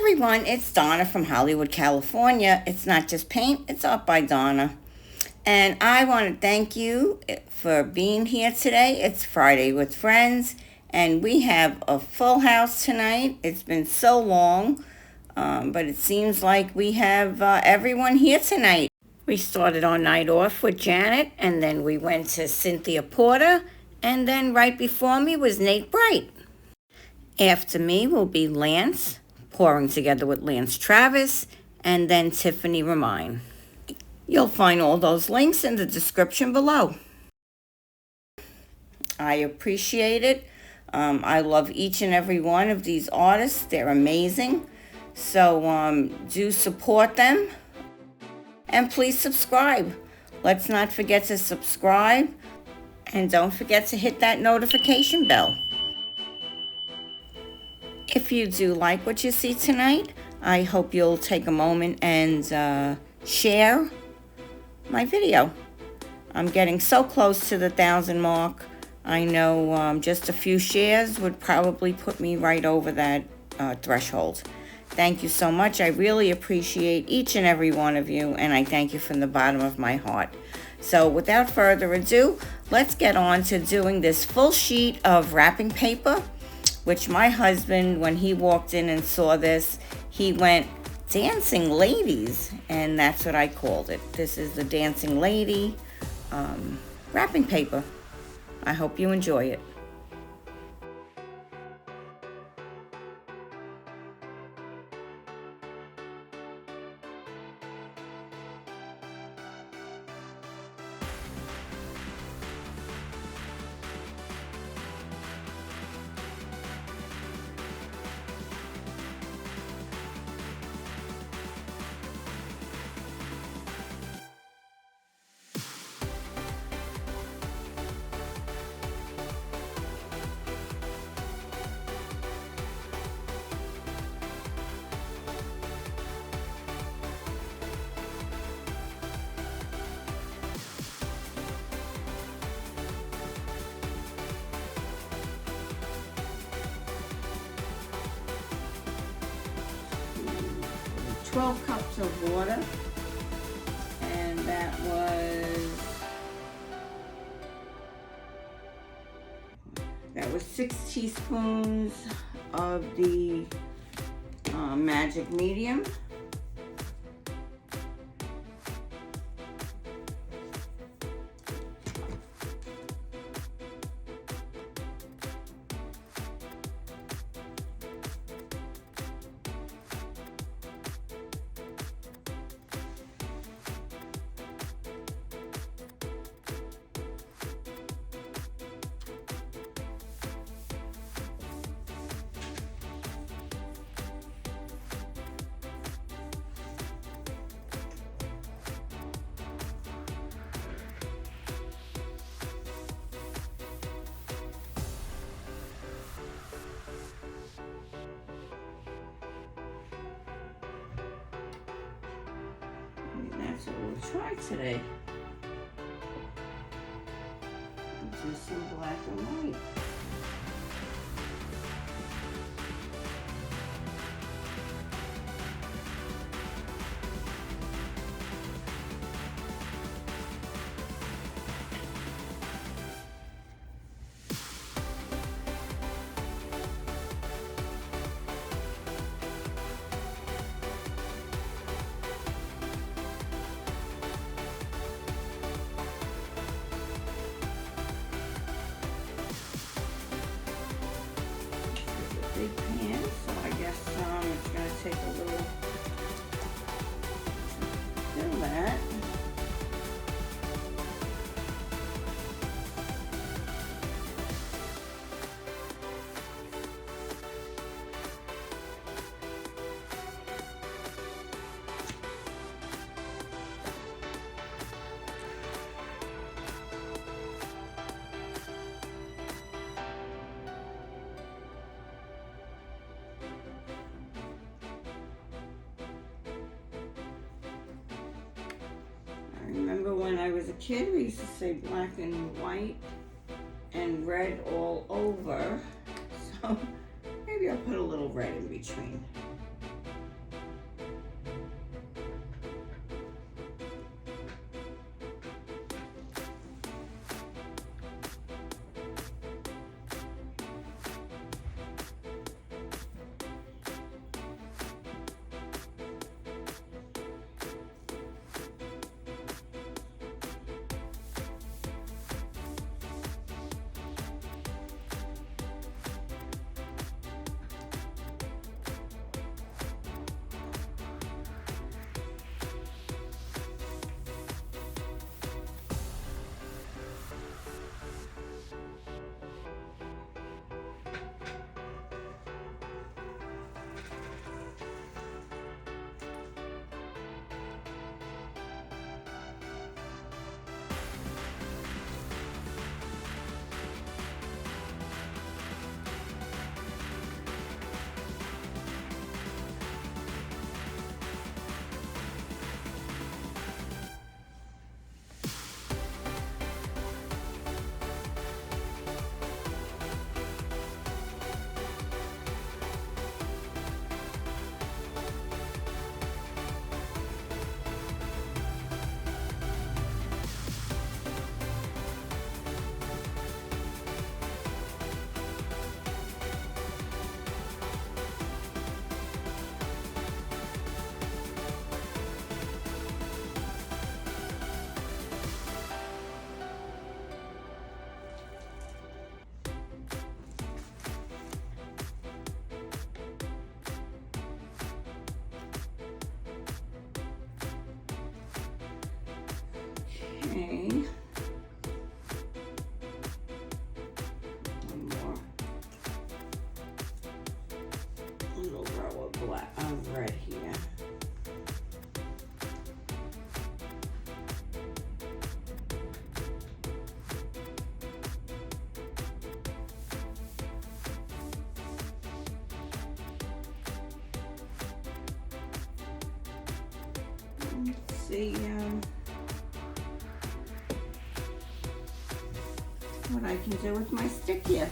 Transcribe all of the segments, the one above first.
everyone, it's Donna from Hollywood, California. It's not just paint, it's art by Donna. And I want to thank you for being here today. It's Friday with Friends, and we have a full house tonight. It's been so long, but it seems like we have everyone here tonight. We started our night off with Janet, and then we went to Cynthia Porter, and then right before me was Nate Bright. After me will be Lance, pouring together with Lance Travis, and then Tiffany Romine. You'll find all those links in the description below. I appreciate it. I love each and every one of these artists. They're amazing. So do support them. And please subscribe. Let's not forget to subscribe. And don't forget to hit that notification bell. If you do like what you see tonight, I hope you'll take a moment and share my video. I'm getting so close to the 1,000 mark. I know just a few shares would probably put me right over that threshold. Thank you so much. I really appreciate each and every one of you, and I thank you from the bottom of my heart. So without further ado, let's get on to doing this full sheet of wrapping paper, which my husband, when he walked in and saw this, he went, "Dancing ladies," and that's what I called it. This is the Dancing Lady wrapping paper. I hope you enjoy it. – 12 cups of water, and that was 6 teaspoons of the magic medium. That's what we'll try today. Do some black and white. Big pan, so I guess it's going to take a little fill that. Remember when I was a kid, we used to say black and white and red all over. So maybe I'll put a little red in between. Okay. One more. A little row of red here. Let's see what I can do with my stick here.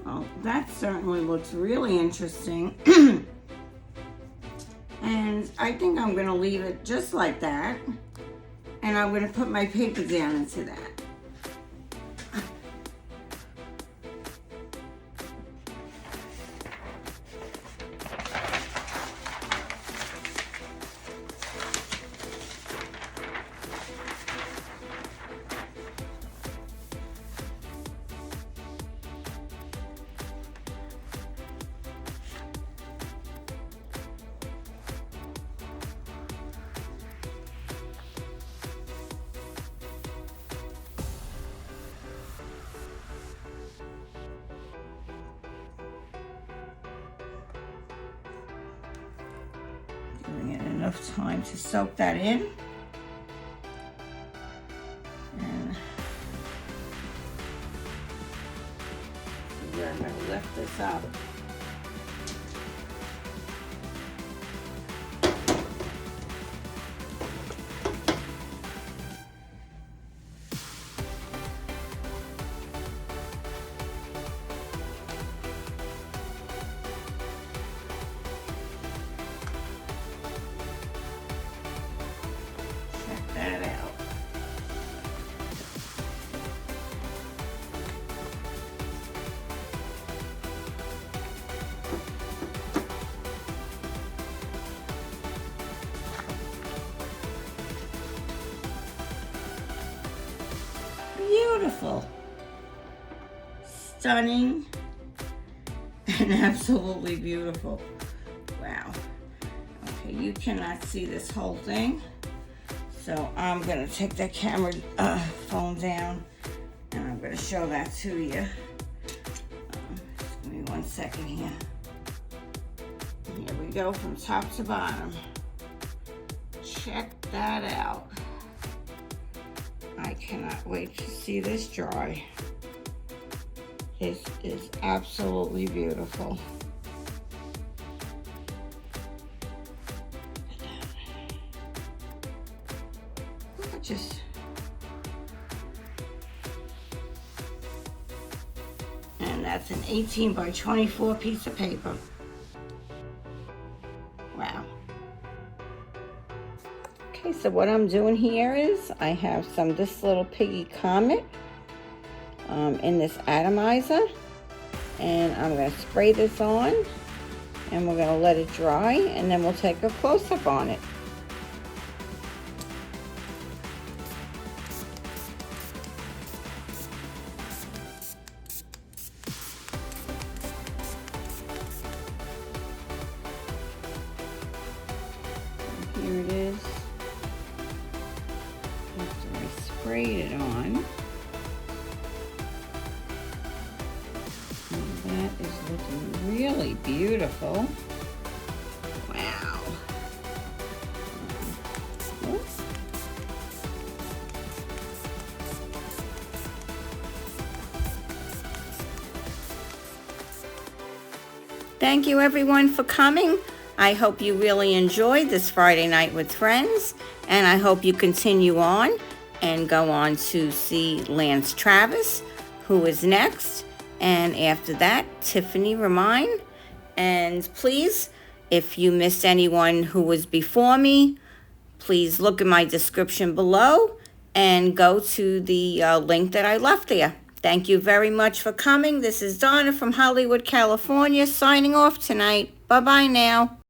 Well, that certainly looks really interesting. And I think I'm going to leave it just like that. And I'm going to put my paper down into that. Giving it enough time to soak that in. And we're going to lift this up. That out. Beautiful, stunning, and absolutely beautiful. Wow. Okay, you cannot see this whole thing. So I'm going to take the camera phone down and I'm going to show that to you. Just give me 1 second here. Here we go from top to bottom. Check that out. I cannot wait to see this dry. This is absolutely beautiful. Just and that's an 18 by 24 piece of paper. Wow. Okay, so what I'm doing here is I have this little Piggy Comet in this atomizer, and I'm going to spray this on, and we're going to let it dry, and then we'll take a close-up on it. Here it is. After I sprayed it on. And that is looking really beautiful. Wow. Oops. Thank you everyone for coming. I hope you really enjoyed this Friday night with friends, and I hope you continue on and go on to see Lance Travis, who is next, and after that, Tiffany Remine. And please, if you missed anyone who was before me, please look in my description below and go to the link that I left there. Thank you very much for coming. This is Donna from Hollywood, California, signing off tonight. Bye-bye now.